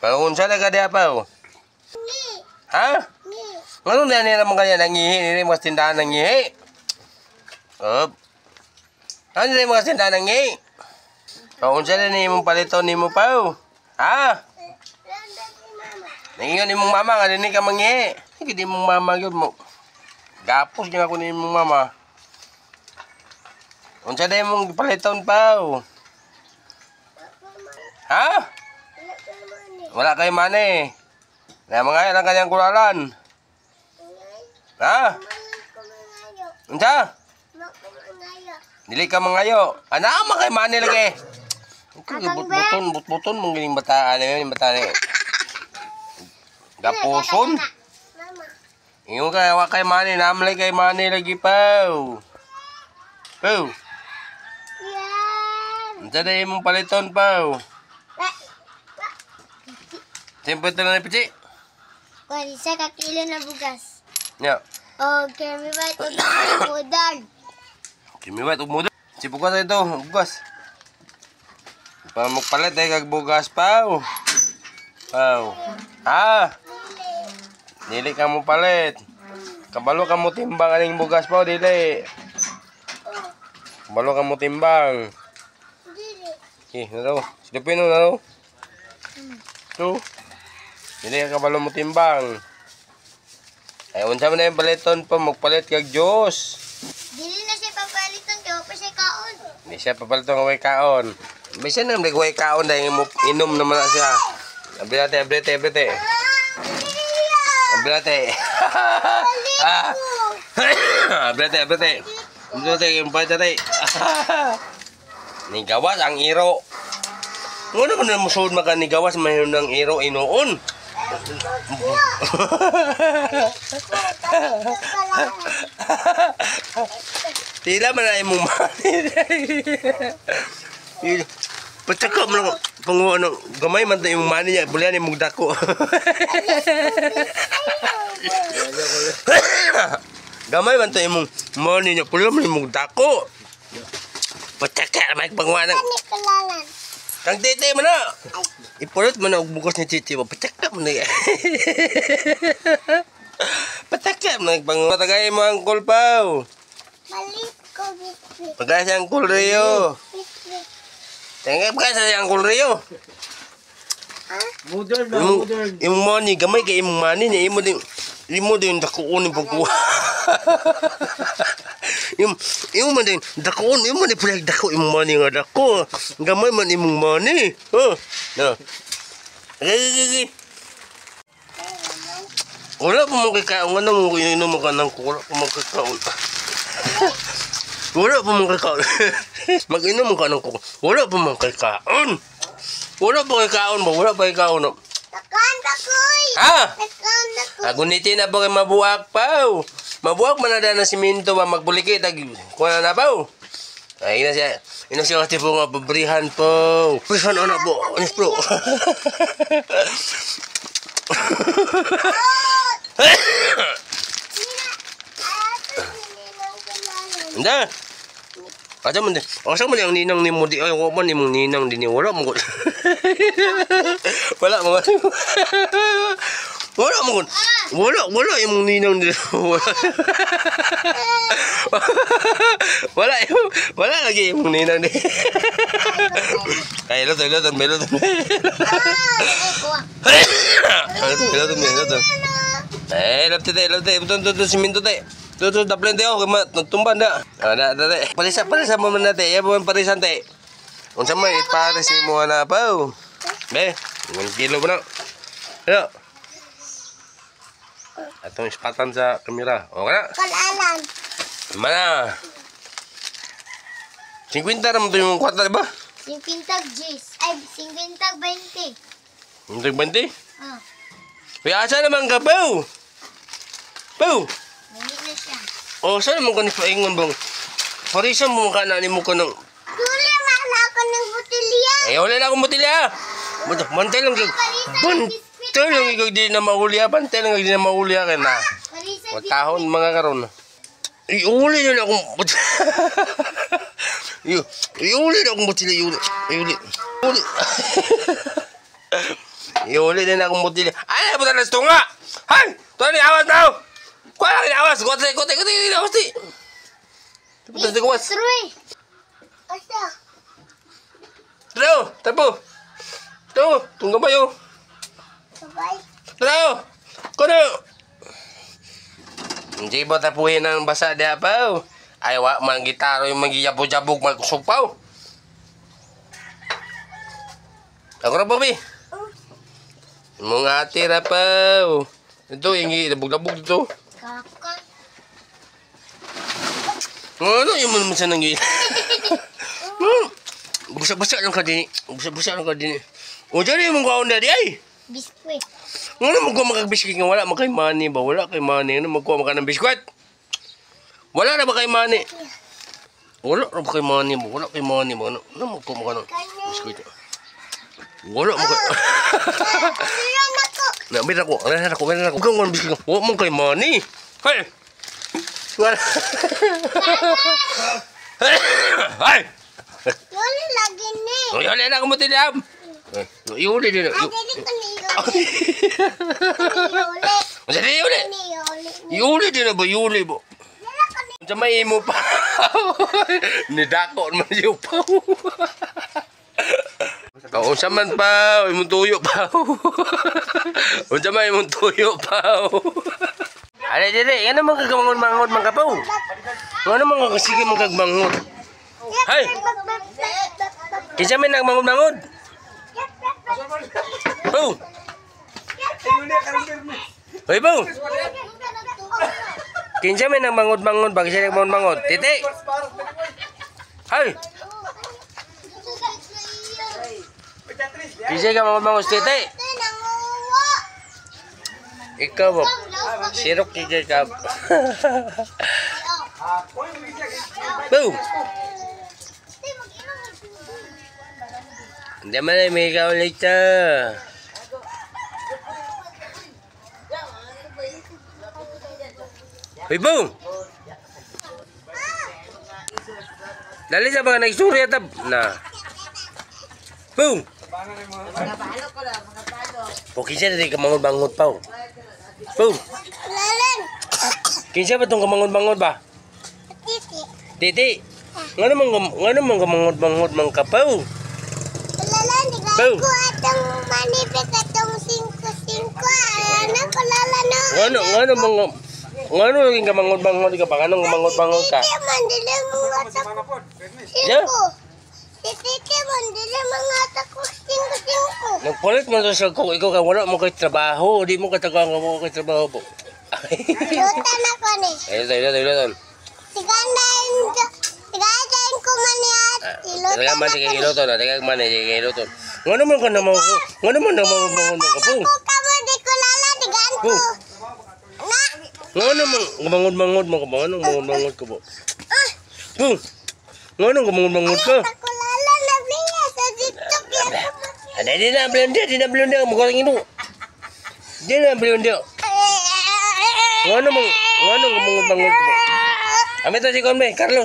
Paunsa na ka diya pa. Ha? Ano na nila mga kanya nangihi? Nila mga tindahan nangihi? Ano nila mga tindahan nangihi? Paunsa na niya mong paliton ni mo pa. Ha? Nangingon ni mong mama nga din ka mangihi. Hindi mong mama yun mo. Gapos nga ako ni mong mama. Unsa na mong paliton pa. Ha? Wala kayo mani. Na mga lang kanyang kulalan. Ha? Unsa? Dili ka mangayo. Ana man kay mani lagi. But-buton mong gining bataan ni bataan. Gapuson. Ingon kay wa kay mani namlay kay mani lagi paw. Paw. Unsa na imong paliton paw? Tempo ito na pichi. Kuan isa ka kilo na bugas. Ya. O kami ba ito budan? Kami ba ito budan? Si bugas ito, bugas. Pa magpalit ay kag bugas paw. Paw. Ha? Dili ka mo palit. Kabalo ka mo timbang aning bugas paw dili. Kabalo ka mo timbang. Dili. Na daw. Silipin na daw. Tu. Dili ka kabalo mo timbang. Ay unsa man na yung paliton pa magpalit kag Dios. Dili na siya papaliton kay pa siya kaon. Hindi siya papaliton nga way kaon. Bisan na way kaon dahil inom naman na siya. Abrate. Abrate. Abrate yung palitate. Ni gawas ang iro. Ano naman na musuod maka ni gawas mayroon ng iro inoon. Tila man ay mong mani. Pagkaka mo lang panguha ng gamay man na yung mani niya. Bulihan yung mugdako. Gamay man to yung mani niya. Bulihan mo yung mugdako. Pagkaka may panguha ng kang tete mo na. Ipulot mo na og bukos ni Chichi mo. Pataka mo na yan. Pataka mo na. Patagay mo ang kulpaw. Malit ko bitbit. Pagkaya siya ang kulriyo. Tingnan pagkaya siya ang kulriyo. Modern na, modern. Imong money, gamay kay imong money niya. Imo din dakuon yung pagkuha. Imo man din dakuon, imo man din pulag dako imong money nga dako. Gamay man imong money. Oh. No. Gigi. Wala pa mo kay kaon nga mo inom mo kanang wala pa mo kay kaon. Wala pa mo kay kaon. Mag-inom mo kanang ko. Wala pa mo kay kaon. Wala pa kay kaon ba? Wala pa kay kaon. Takan takoy. Ha? Takan takoy. Agunitin na po kay mabuak pa. Mabuak man na ng siminto ba magbulikit. Kuha na pa. Ay, ina siya kasi po nga pabrihan po. Prihan anak po. Anis bro. Hindi. Asa man din. Asa man ang ninang ni mo di. Ay, wala man imong ninang din. Wala mo. Wala mo. Wala mo. Wala imong ninang din. Wala lagi imong ninang din. Kaya luto. Lapte. Betul siminto te. Tuh daplen teh nagtumban da. Ada. Parisa mo man nate. Ya mo parisan te. Unsa man ipares ni mo na pa. Be, 1 kilo ba na? Ayo. Atong ispatan sa kamera. O kana? Kalalan. Mana? 50 naman to yung kwarta, diba? 50 Gs. Ay, 50 20. Yung 20? Ah. Kaya asa naman ka, Pau? Pau? Hindi na siya. O, saan naman ka ni Paingon bang? Parisan mo ka na ni mo ka ng... Duli, mahal ako ng butilya. Ay, wala na akong butilya. Bantay lang kag... Bantay lang kag di na maulya. Bantay lang kag di na maulya ka na. Matahon mga karon. Iuli na akong butilya. Iuli na akong butilya. Iuli. Iuli din akong butilya. Ay, buta na tunga. Hay! Tuwa ni awas daw. Kuha lang ni awas. Kote. Awas di. Buta di kuwas. Three. Asa? Taro. Tapo. Taro. Tungga ba yun? Sabay. Taro. Kono. Hindi ba tapuhin ang basa dia pa? Ay, wa man gitaro yung magiyabog-jabog magsupaw. Ako na ba, Bi? Mga atira pa. Ito, yung labog-labog dito. Kaka. Ano yung mga sa nangyay? Busa-busa lang ka din. Busa-busa lang ka din. O, dyan yung mga kaon na di ay. Biskuit. Ano magkuha makagbiskit nga wala? Makay money ba? Wala kay money. Ano magkuha maka ng biskwit? Wala na ba kay money? Wala na ba kay money ba? Wala kay money ba? Ano magkuha maka ng biskwit? Wala mo kay... Meron ako. Meron ako. Huwag kang mga biskwit. Wala mo kay money. Hay! Wala. Hay! Yuli lagi ni. Yuli na ako mo tinam. Yuli din. Ay, dili ko ni Yuli. Jadi yuli. Ni Yuli. Yuli din na ba? Yuli ba? Sa may imo pa. Nidako naman siya pa. Unsa man pa, imong tuyo pa. Unsa man imong tuyo pa. Ale dire, ano man kagamangon-mangon man kapaw? Ano man kasige man kagmangon? Hay. Kinsa man nagmangon-mangon? Pau. Hoy, Pau. Kinsa man nagmangon-mangon pag siya nagmangon-mangon? Titi. Hay. Kinsa ka mangon-mangon, Titi? Ikaw ba? Sirok kigay ka. Pau. Hindi man ay may ikaw ulit siya. Hoy, Pau. Dali sa mga nagsurya tab. Na. Pau. O kinsa na rin kamangon-bangon, Pau. Pau. Lalan. Kinsa ba itong kamangon-bangon ba? Titi. Titi. Nga naman kamangon-bangon man ka, Pau. Lalan, digay ko atong manipit atong 5-5. Ano ko lalan no? Nga naging kamangon-bangon ka pa? Anong kamangon-bangon ka? Titi man, dili mga atak. Yeah. 5. Titi man, dili mga atak ko 5-5. Nagpalit man sa ko, ikaw ka wala mo kay trabaho. Di mo katagang mo kay trabaho po. Luta na ko ni. Ayun. Tigandain ko man niya. Iluta Talaga man na sige ko ni. iluton, talaga man sige iluton. Nga naman ka naman ko. Nga naman bangon ka po. Ako ka mo, di ko lala, tigaan ko. Na. Nga naman bangon mo ka ba? Anong bangon ka po? Po. Nga naman bangon ka. Ako lala na niya sa TikTok yan. Di na blender mo ko ino. Di na blender. Nga naman bangon ka po. Amit na si Conme, Carlos.